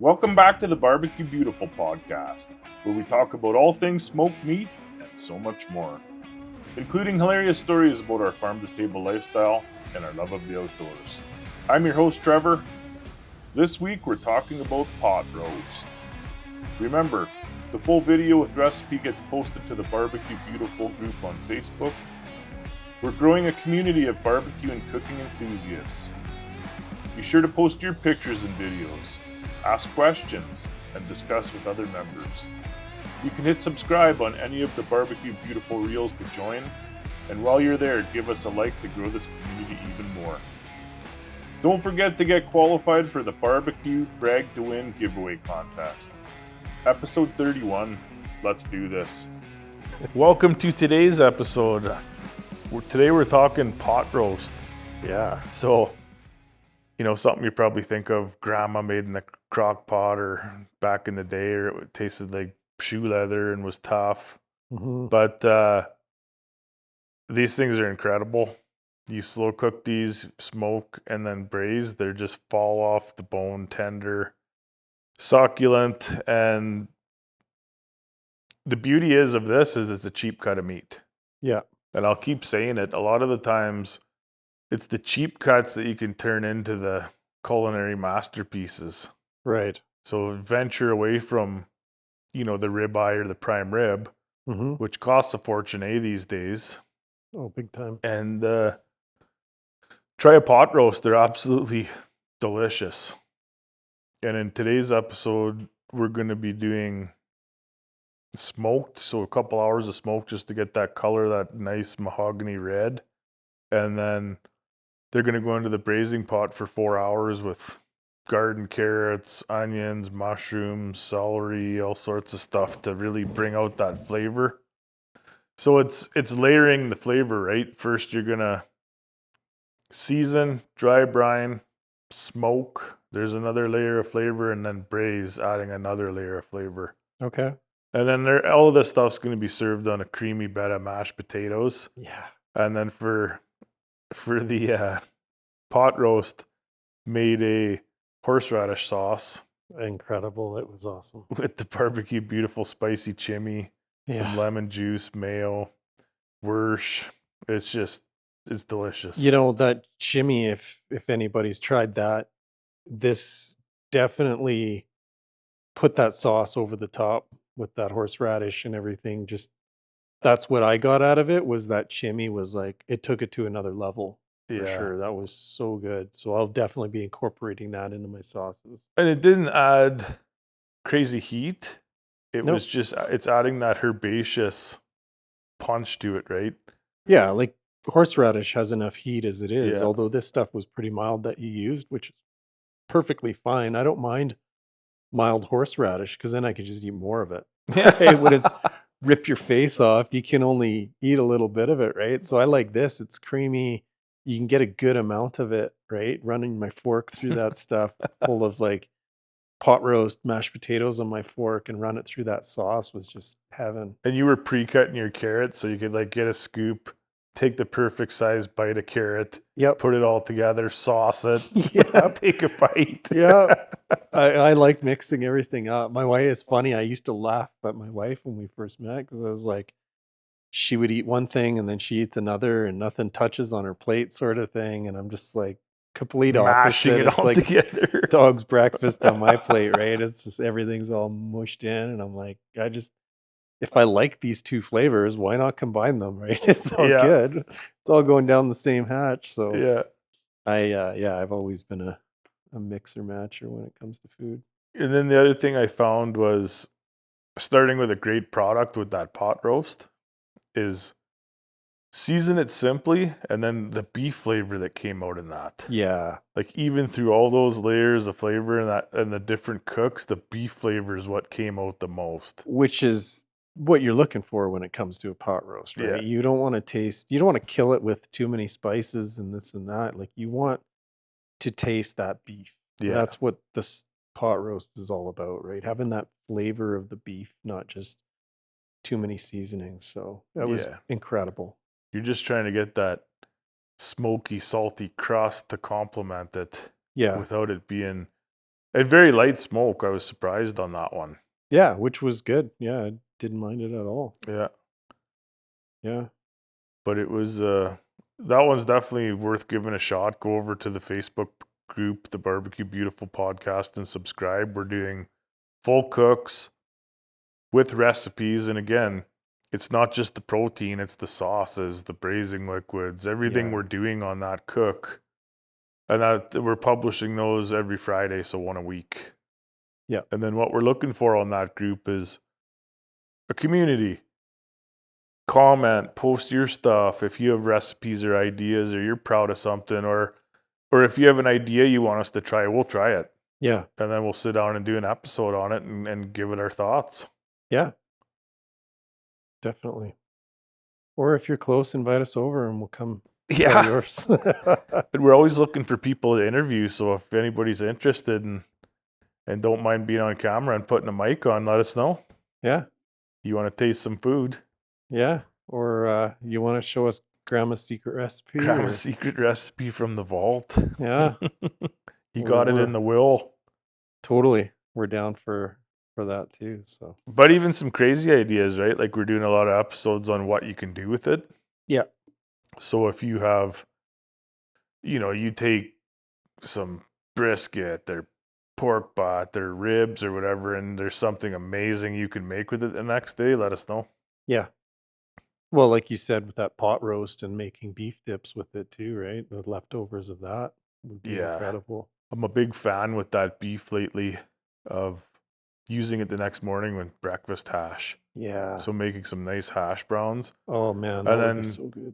Welcome back to the BBQ Beautiful Podcast, where we talk about all things smoked meat and so much more, including hilarious stories about our farm-to-table lifestyle and our love of the outdoors. I'm your host, Trevor. This week, we're talking about pot roast. Remember, the full video with recipe gets posted to the BBQ Beautiful group on Facebook. We're growing a community of barbecue and cooking enthusiasts. Be sure to post your pictures and videos, ask questions, and discuss with other members. You can hit subscribe on any of the BBQ Beautiful reels to join, and while you're there, give us a like to grow this community even more. Don't forget to get qualified for the Barbecue Brag to Win giveaway contest. Episode 31, let's do this. Welcome to today's episode. Today we're talking pot roast. Yeah. So, something you probably think of grandma made in the crock pot or back in the day, or it tasted like shoe leather and was tough. Mm-hmm. But these things are incredible. You slow cook these, smoke, and then braise. They're just fall off the bone, tender, succulent. And the beauty is it's a cheap cut of meat. Yeah. And I'll keep saying it. A lot of the times, it's the cheap cuts that you can turn into the culinary masterpieces. Right. So venture away from, the ribeye or the prime rib, Mm-hmm. which costs a fortune these days. Oh, big time. And try a pot roast. They're absolutely delicious. And in today's episode, we're going to be doing smoked. So a couple hours of smoke just to get that color, that nice mahogany red. And then they're going to go into the braising pot for 4 hours with garden carrots, onions, mushrooms, celery, all sorts of stuff to really bring out that flavor. So it's layering the flavor, right? First, you're going to season, dry brine, smoke. There's another layer of flavor, and then braise, adding another layer of flavor. Okay. And then all of this stuff's going to be served on a creamy bed of mashed potatoes. Yeah. And then for the pot roast, made a horseradish sauce Incredible. It was awesome. with the BBQ Beautiful spicy chimney, some lemon juice, mayo, wersh. It's delicious. That chimney, if anybody's tried that, this definitely put that sauce over the top with that horseradish and everything. Just that's what I got out of it, was that chimney was like, it took it to another level. For sure. That was so good. So I'll definitely be incorporating that into my sauces. And it didn't add crazy heat. It Nope. was just, it's adding that herbaceous punch to it, right? Yeah, like horseradish has enough heat as it is, Yeah. although this stuff was pretty mild that you used, which is perfectly fine. I don't mind mild horseradish because then I could just eat more of it. It would just rip your face off. You can only eat a little bit of it, right? So I like this. It's creamy. You can get a good amount of it, right? Running my fork through that stuff full of like pot roast mashed potatoes on my fork and run it through that sauce was just heaven. And you were pre-cutting your carrots, so you could like get a scoop, take the perfect size bite of carrot, Yep. put it all together, sauce it, Yeah. take a bite. Yeah. I like mixing everything up. My wife is funny. I used to laugh at my wife when we first met because I was like, she would eat one thing and then she eats another and nothing touches on her plate, sort of thing. And I'm just like complete Mashing opposite. it It's all like together. dog's breakfast on my plate, right? It's just everything's all mushed in. And I'm like, if I like these two flavors, why not combine them, right? It's all good. It's all going down the same hatch. So Yeah. I've always been a mixer matcher when it comes to food. And then the other thing I found was starting with a great product with that pot roast is season it simply, and then the beef flavor that came out in that. Yeah. Like even through all those layers of flavor and the different cooks, the beef flavor is what came out the most. Which is what you're looking for when it comes to a pot roast, right? Yeah. You don't want to kill it with too many spices and this and that. Like you want to taste that beef. Yeah. That's what this pot roast is all about, right? Having that flavor of the beef, not just too many seasonings. So that was incredible. You're just trying to get that smoky, salty crust to complement it. Yeah. Without it being And very light smoke. I was surprised on that one. Yeah, which was good. Yeah, I didn't mind it at all. Yeah. Yeah. But it was that one's definitely worth giving a shot. Go over to the Facebook group, the BBQ Beautiful Podcast, and subscribe. We're doing full cooks with recipes, and again, it's not just the protein, it's the sauces, the braising liquids, everything we're doing on that cook. And that we're publishing those every Friday, so one a week. Yeah. And then what we're looking for on that group is a community. Comment, post your stuff if you have recipes or ideas, or you're proud of something, or if you have an idea you want us to try, we'll try it. Yeah. And then we'll sit down and do an episode on it and give it our thoughts. Yeah. Definitely. Or if you're close, invite us over and we'll come try yours. And we're always looking for people to interview, so if anybody's interested and don't mind being on camera and putting a mic on, let us know. Yeah. You want to taste some food? Yeah. Or you want to show us Grandma's secret recipe? Grandma's secret recipe from the vault. Yeah. You got it in the will. Totally. We're down for that too. So, but even some crazy ideas, right? Like we're doing a lot of episodes on what you can do with it. Yeah. So if you have, you take some brisket or pork butt or ribs or whatever, and there's something amazing you can make with it the next day, let us know. Yeah. Well, like you said, with that pot roast and making beef dips with it too, right? The leftovers of that would be incredible. I'm a big fan with that beef lately of using it the next morning with breakfast hash. Yeah. So making some nice hash browns. Oh man, that would be so good.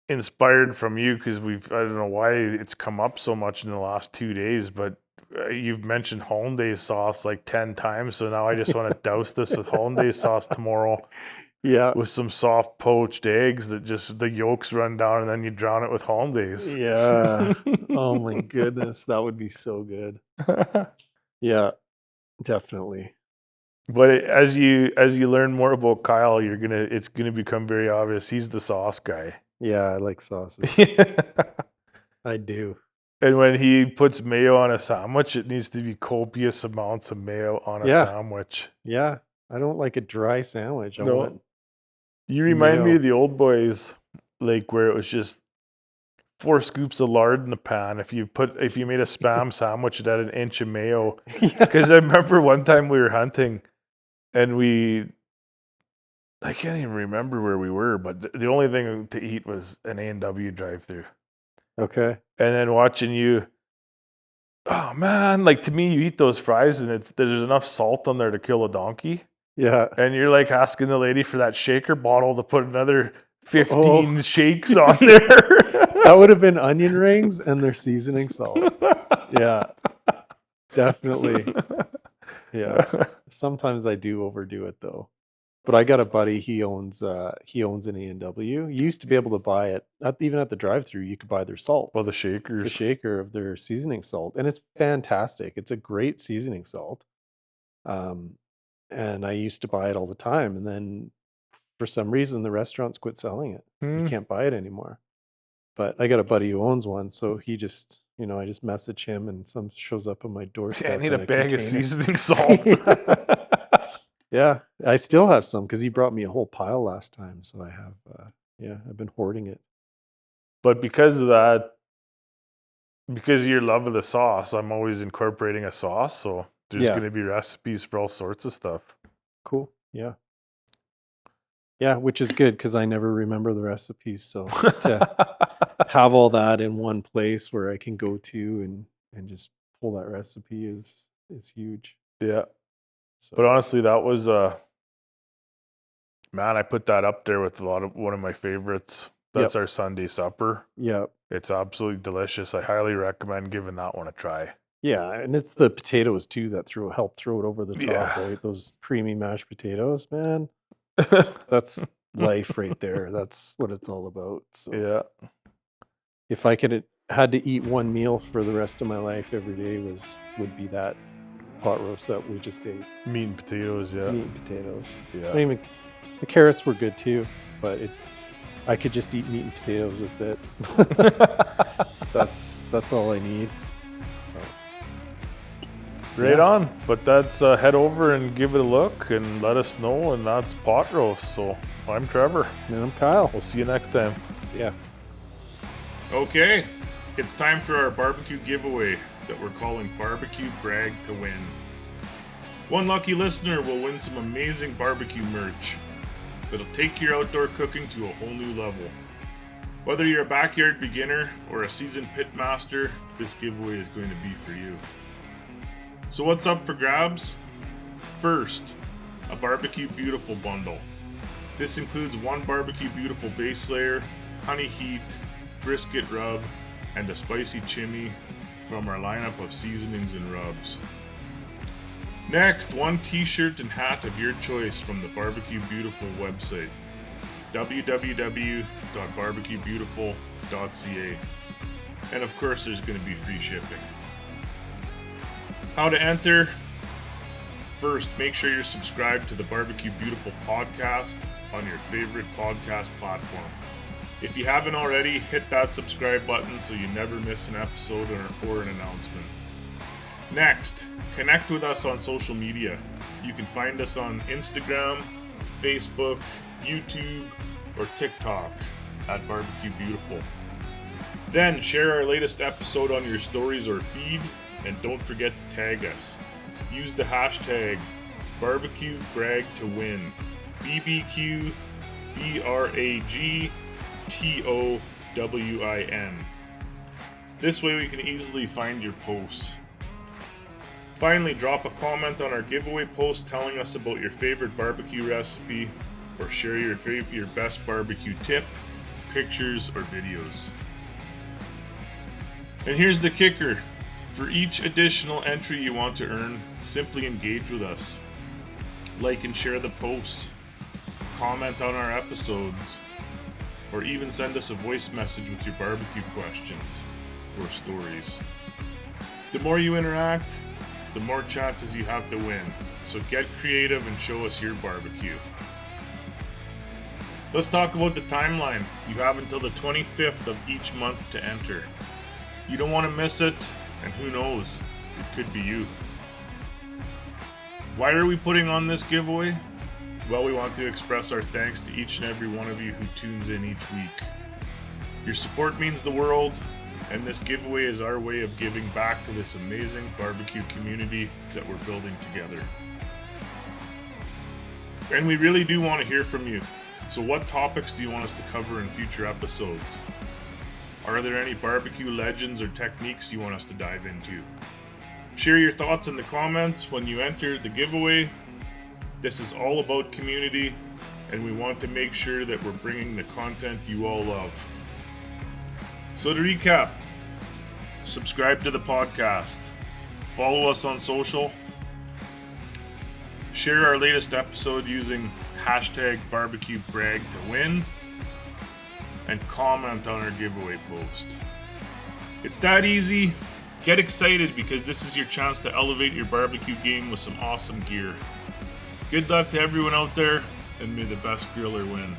Inspired from you, because I don't know why it's come up so much in the last 2 days, but you've mentioned hollandaise sauce like 10 times. So now I just want to douse this with hollandaise sauce tomorrow. Yeah. With some soft poached eggs that just the yolks run down, and then you drown it with hollandaise. Yeah. Oh my goodness. That would be so good. Yeah. Definitely. But as you learn more about Kyle, it's gonna become very obvious he's the sauce guy. Yeah, I like sauces. I do. And when he puts mayo on a sandwich, it needs to be copious amounts of mayo on a sandwich. Yeah, I don't like a dry sandwich. You remind me of the old boys, like where it was just 4 scoops of lard in the pan. If you made a Spam sandwich, it had an inch of mayo. Because I remember one time we were hunting, and I can't even remember where we were, but the only thing to eat was an A&W drive-through. Okay. And then watching you, oh man, like to me, you eat those fries and there's enough salt on there to kill a donkey. Yeah. And you're like asking the lady for that shaker bottle to put another 15 shakes on there. That would have been onion rings and their seasoning salt. Yeah. Definitely. Yeah. Sometimes I do overdo it though. But I got a buddy, he owns an A&W. You used to be able to buy it, even at the drive-thru, you could buy their salt. Well, the shaker of their seasoning salt. And it's fantastic. It's a great seasoning salt. And I used to buy it all the time. And then for some reason, the restaurants quit selling it. You can't buy it anymore. But I got a buddy who owns one. So he just, I just message him and some shows up on my doorstep. I need a bag of seasoning salt. Yeah, I still have some because he brought me a whole pile last time. So I have, I've been hoarding it. But because of that, because of your love of the sauce, I'm always incorporating a sauce. So there's going to be recipes for all sorts of stuff. Cool. Yeah. Yeah, which is good because I never remember the recipes. So to have all that in one place where I can go to and just pull that recipe is huge. Yeah. So. But honestly, that was man, I put that up there with one of my favorites. That's our Sunday supper. Yeah. It's absolutely delicious. I highly recommend giving that one a try. Yeah, and it's the potatoes too that help throw it over the top, right? Those creamy mashed potatoes, man. That's life right there. That's what it's all about. So yeah. If I had to eat one meal for the rest of my life every day would be that pot roast that we just ate. Meat and potatoes, yeah. Meat and potatoes. Yeah. I mean, the carrots were good too, but I could just eat meat and potatoes. That's it. That's all I need. Right Yeah. on. But that's head over and give it a look and let us know. And that's Pot Roast. So I'm Trevor. And I'm Kyle. We'll see you next time. Yeah. Okay, it's time for our barbecue giveaway that we're calling Barbecue Brag to Win. One lucky listener will win some amazing barbecue merch that'll take your outdoor cooking to a whole new level. Whether you're a backyard beginner or a seasoned pit master, this giveaway is going to be for you. So what's up for grabs? First, a BBQ Beautiful bundle. This includes one BBQ Beautiful base layer, honey heat, brisket rub, and a spicy chimney from our lineup of seasonings and rubs. Next, one t-shirt and hat of your choice from the BBQ Beautiful website, www.barbecuebeautiful.ca. And of course, there's going to be free shipping. How to enter? First, make sure you're subscribed to the BBQ Beautiful Podcast on your favorite podcast platform. If you haven't already, hit that subscribe button so you never miss an episode or an announcement. Next, connect with us on social media. You can find us on Instagram, Facebook, YouTube, or TikTok at BBQ Beautiful. Then share our latest episode on your stories or feed, and don't forget to tag us. Use the hashtag BBQBragToWin. BBQ BRAGTOWIN. This way we can easily find your posts. Finally, drop a comment on our giveaway post telling us about your favorite barbecue recipe, or share your best barbecue tip, pictures, or videos. And here's the kicker. For each additional entry you want to earn, simply engage with us. Like and share the posts, comment on our episodes, or even send us a voice message with your barbecue questions or stories. The more you interact, the more chances you have to win. So get creative and show us your barbecue. Let's talk about the timeline. You have until the 25th of each month to enter. You don't want to miss it, and who knows, it could be you. Why are we putting on this giveaway? Well, we want to express our thanks to each and every one of you who tunes in each week. Your support means the world, and this giveaway is our way of giving back to this amazing barbecue community that we're building together. And we really do want to hear from you. So what topics do you want us to cover in future episodes? Are there any barbecue legends or techniques you want us to dive into? Share your thoughts in the comments when you enter the giveaway. This is all about community, and we want to make sure that we're bringing the content you all love. So to recap, subscribe to the podcast, follow us on social, share our latest episode using hashtag BBQBragToWin, and comment on our giveaway post. It's that easy. Get excited because this is your chance to elevate your barbecue game with some awesome gear. Good luck to everyone out there, and may the best griller win.